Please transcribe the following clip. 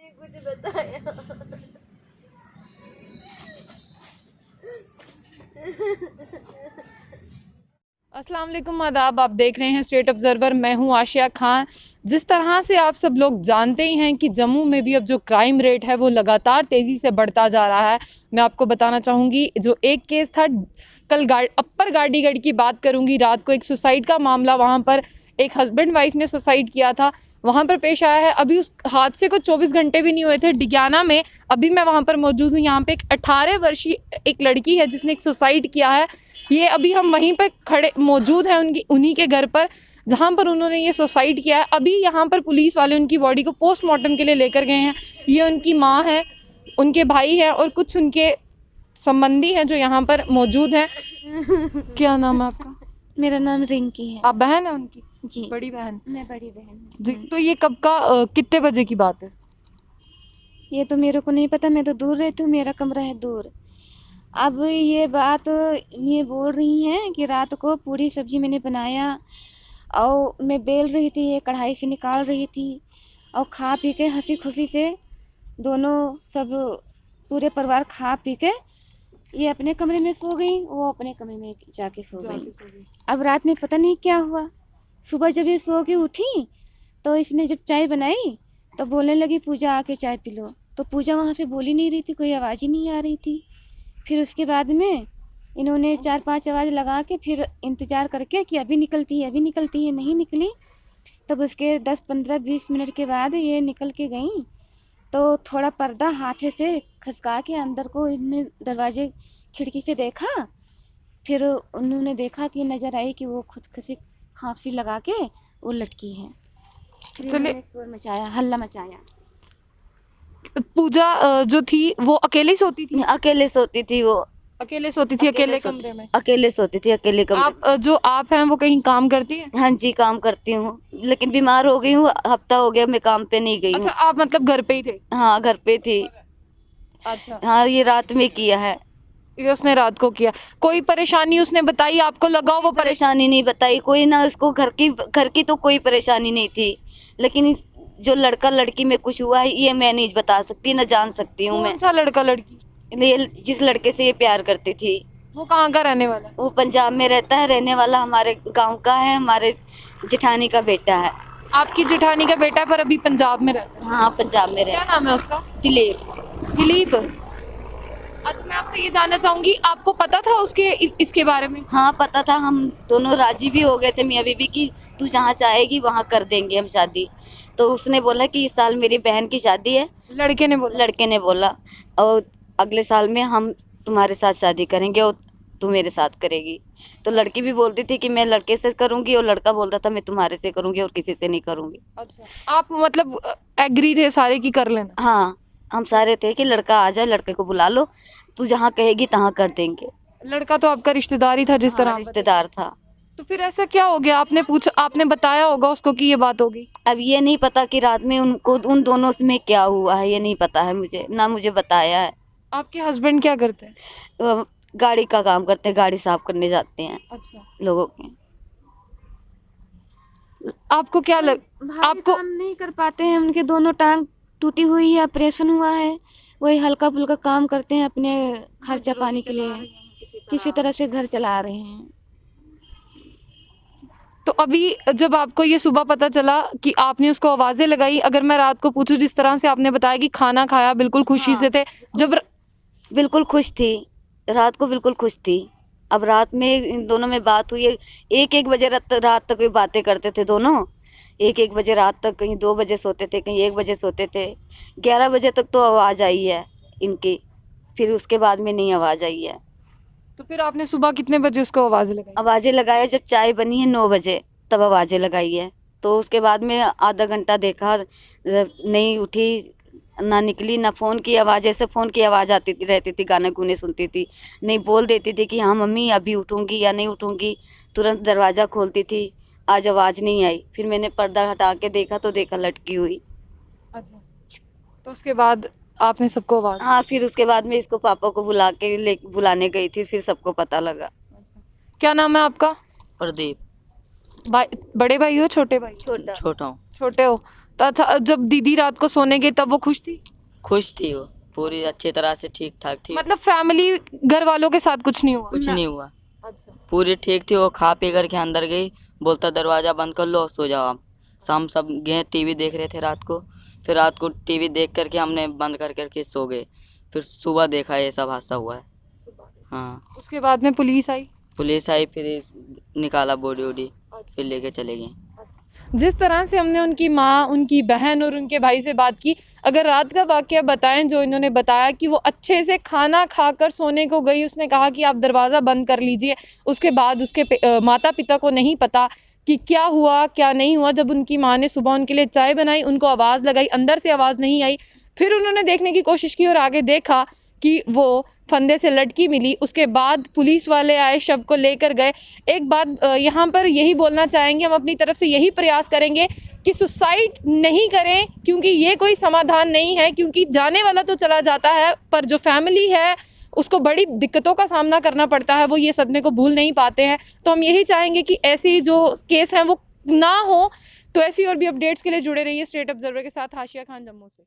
कुछ बताया। अस्सलाम वालेकुम, आदाब। आप देख रहे हैं स्टेट ऑब्जर्वर। मैं हूं आशिया खान। जिस तरह से आप सब लोग जानते ही हैं कि जम्मू में भी अब जो क्राइम रेट है वो लगातार तेज़ी से बढ़ता जा रहा है। मैं आपको बताना चाहूँगी, जो एक केस था कल अप्पर गाड़ीगढ़ की बात करूँगी, रात को एक सुसाइड का मामला, वहाँ पर एक हस्बैंड वाइफ ने सुसाइड किया था, वहाँ पर पेश आया है। अभी उस हादसे को 24 घंटे भी नहीं हुए थे। डिग्याना में अभी मैं वहाँ पर मौजूद हूँ। यहाँ पे एक 18 वर्षीय एक लड़की है जिसने एक सुसाइड किया है। ये अभी हम वहीं पर खड़े मौजूद हैं उन्हीं के घर पर, जहाँ पर उन्होंने ये सुसाइड किया है। अभी यहाँ पर पुलिस वाले उनकी बॉडी को पोस्टमार्टम के लिए लेकर गए हैं। ये उनकी माँ है, उनके भाई हैं और कुछ उनके संबंधी हैं जो यहाँ पर मौजूद हैं। क्या नाम है आपका? मेरा नाम रिंकी है। आप बहन है उनकी? जी, बड़ी बहन? मैं बड़ी बहन हूँ। जी। तो ये कब का कितने बजे की बात है? ये तो मेरे को नहीं पता, मैं तो दूर रहती हूँ, मेरा कमरा है दूर। अब ये बात ये बोल रही हैं कि रात को पूरी सब्जी मैंने बनाया और मैं बेल रही थी, ये कढ़ाई से निकाल रही थी और खा पी के हंसी खुशी से दोनों सब पूरे परिवार खा पी के ये अपने कमरे में सो गई, वो अपने कमरे में जाके सो गई। अब रात में पता नहीं क्या हुआ, सुबह जब ये सो के उठी तो इसने जब चाय बनाई तो बोलने लगी पूजा आके चाय पी लो। तो पूजा वहाँ से बोल ही नहीं रही थी, कोई आवाज़ ही नहीं आ रही थी। फिर उसके बाद में इन्होंने 4-5 आवाज़ लगा के फिर इंतज़ार करके कि अभी निकलती है, अभी निकलती है, नहीं निकली। तब उसके 10-15-20 मिनट के बाद ये निकल के गई तो थोड़ा पर्दा हाथे से खसका के अंदर को इन्होंने दरवाजे खिड़की से देखा। फिर उन्होंने देखा कि नज़र आई कि वो खुदकुशी खांसी लगा के वो लटकी है। फिर चलिए। इन्होंने शोर मचाया, हल्ला मचाया। पूजा जो थी वो अकेले सोती थी? अकेले सोती थी वो। अकेले सोती थी, अकेले कमरे में? अकेले सोती थी, अकेले कमरे में। आप जो आप हैं वो कहीं काम करती हैं? हाँ जी, काम करती हूँ, लेकिन बीमार हो गई हूँ, हफ्ता हो गया मैं काम पे नहीं गई अच्छा, हूँ। आप मतलब घर पे ही थे? हाँ, घर पे थी। अच्छा, हाँ, ये रात में किया है। ये उसने रात को किया। कोई परेशानी उसने बताई आपको? लगा वो परेशानी नहीं बताई कोई, ना उसको घर की तो कोई परेशानी नहीं थी, लेकिन जो लड़का लड़की में कुछ हुआ है ये मैं नहीं बता सकती, ना जान सकती हूँ मैं। कौन सा लड़का लड़की? ये जिस लड़के से ये प्यार करती थी वो कहाँ का रहने वाला है? वो पंजाब में रहता है, रहने वाला हमारे गांव का है, हमारे जेठानी का बेटा है। आपकी जेठानी का बेटा है पर अभी पंजाब में रहता है? हाँ, पंजाब में क्या रहता नाम है उसका? है, दिलीप। दिलीप। अच्छा, मैं आपसे ये जानना चाहूंगी, आपको पता था उसके इसके बारे में? हाँ, पता था, हम दोनों राजी भी हो गए थे मियाँ बीबी की, तू जहाँ चाहेगी वहाँ कर देंगे हम शादी। तो उसने बोला कि इस साल मेरी बहन की शादी है। लड़के ने बोला? लड़के ने बोला और अगले साल में हम तुम्हारे साथ शादी करेंगे और तू मेरे साथ करेगी। तो लड़की भी बोलती थी कि मैं लड़के से करूँगी और लड़का बोलता था मैं तुम्हारे से करूँगी और किसी से नहीं करूँगी। अच्छा, आप मतलब एग्री थे सारे की कर लेना? हाँ, हम सारे थे कि लड़का आ जाए, लड़के को बुला लो, तू जहाँ कहेगी तहाँ कर देंगे। लड़का तो आपका रिश्तेदार ही था जिस तरह हाँ, आप रिश्तेदार था। तो फिर ऐसा क्या हो गया? आपने पूछा, आपने बताया होगा उसको कि ये बात होगी? अब ये नहीं पता कि रात में उनको उन दोनों में क्या हुआ है, ये नहीं पता है मुझे, ना मुझे बताया है। आपके हस्बैंड क्या करते हैं? गाड़ी का काम करते हैं, गाड़ी साफ करने जाते हैं अच्छा, लोगों के। आपको क्या भारी आपको काम नहीं कर पाते हैं, उनके दोनों टांग टूटी हुई है, ऑपरेशन हुआ है, वही हल्का फुल्का काम करते हैं अपने खर्चा पानी के लिए, किसी तरह से घर चला रहे हैं। तो अभी जब आपको ये सुबह पता चला कि आपने उसको आवाजें लगाई, अगर मैं रात को पूछूं, जिस तरह से आपने बताया कि खाना खाया, बिल्कुल खुशी से थे, जब बिल्कुल खुश थी, रात को बिल्कुल खुश थी। अब रात में इन दोनों में बात हुई है, 1-1 बजे रात तक वे बातें करते थे दोनों, 1-1 बजे रात तक, कहीं 2 बजे सोते थे, कहीं 1 बजे सोते थे। 11 बजे तक तो आवाज़ आई है इनकी, फिर उसके बाद में नहीं आवाज़ आई है। तो फिर आपने सुबह कितने बजे उसको आवाजें लगाई? आवाज़ें लगाए जब चाय बनी है 9 बजे, तब आवाज़ें लगाई है। तो उसके बाद में आधा घंटा देखा, नहीं उठी, ना निकली, ना फ़ोन की आवाज़, ऐसे फ़ोन की आवाज़ आती रहती थी, गाने गुने सुनती थी, नहीं बोल देती थी कि हाँ मम्मी अभी उठूँगी या नहीं उठूँगी, तुरंत दरवाज़ा खोलती थी, आज आवाज़ नहीं आई। फिर मैंने पर्दा हटा के देखा तो देखा लटकी हुई। अच्छा, तो उसके बाद आपने सबको आवाज? हाँ, फिर उसके बाद में इसको पापा को बुलाने गई थी, फिर सबको पता लगा। क्या नाम है आपका? प्रदीप। भाई, बड़े भाई हो छोटे भाई? छोटा छोटा हूँ। छोटे हो। तो अच्छा, जब दीदी रात को सोने गई तब वो खुश थी? खुश थी वो, पूरी अच्छी तरह से ठीक ठाक थी। मतलब फैमिली घर वालों के साथ कुछ नहीं हुआ? कुछ नहीं हुआ, अच्छा। पूरी ठीक थी। वो खा पी करके अंदर गई, बोलता दरवाज़ा बंद कर लो, सो जाओ आप। शाम सब गए, टीवी देख रहे थे रात को। फिर रात को टीवी देख करके हमने बंद कर करके सो गए। फिर सुबह देखा ये सब हादसा हुआ है। हाँ, उसके बाद में पुलिस आई? पुलिस आई, फिर निकाला बॉडी वॉडी, फिर लेके चले गए। जिस तरह से हमने उनकी माँ, उनकी बहन और उनके भाई से बात की, अगर रात का वाकया बताएं जो इन्होंने बताया कि वो अच्छे से खाना खाकर सोने को गई, उसने कहा कि आप दरवाज़ा बंद कर लीजिए। उसके बाद उसके माता पिता को नहीं पता कि क्या हुआ क्या नहीं हुआ। जब उनकी माँ ने सुबह उनके लिए चाय बनाई, उनको आवाज़ लगाई, अंदर से आवाज़ नहीं आई। फिर उन्होंने देखने की कोशिश की और आगे देखा कि वो फंदे से लटकी मिली। उसके बाद पुलिस वाले आए, शव को लेकर गए। एक बात यहाँ पर यही बोलना चाहेंगे, हम अपनी तरफ से यही प्रयास करेंगे कि सुसाइड नहीं करें, क्योंकि ये कोई समाधान नहीं है। क्योंकि जाने वाला तो चला जाता है, पर जो फैमिली है उसको बड़ी दिक्कतों का सामना करना पड़ता है, वो ये सदमे को भूल नहीं पाते हैं। तो हम यही चाहेंगे कि ऐसी जो केस हैं वो ना हो। तो ऐसी और भी अपडेट्स के लिए जुड़े रहिए स्टेट ऑब्जर्वर के साथ। हाशिया खान, जम्मू से।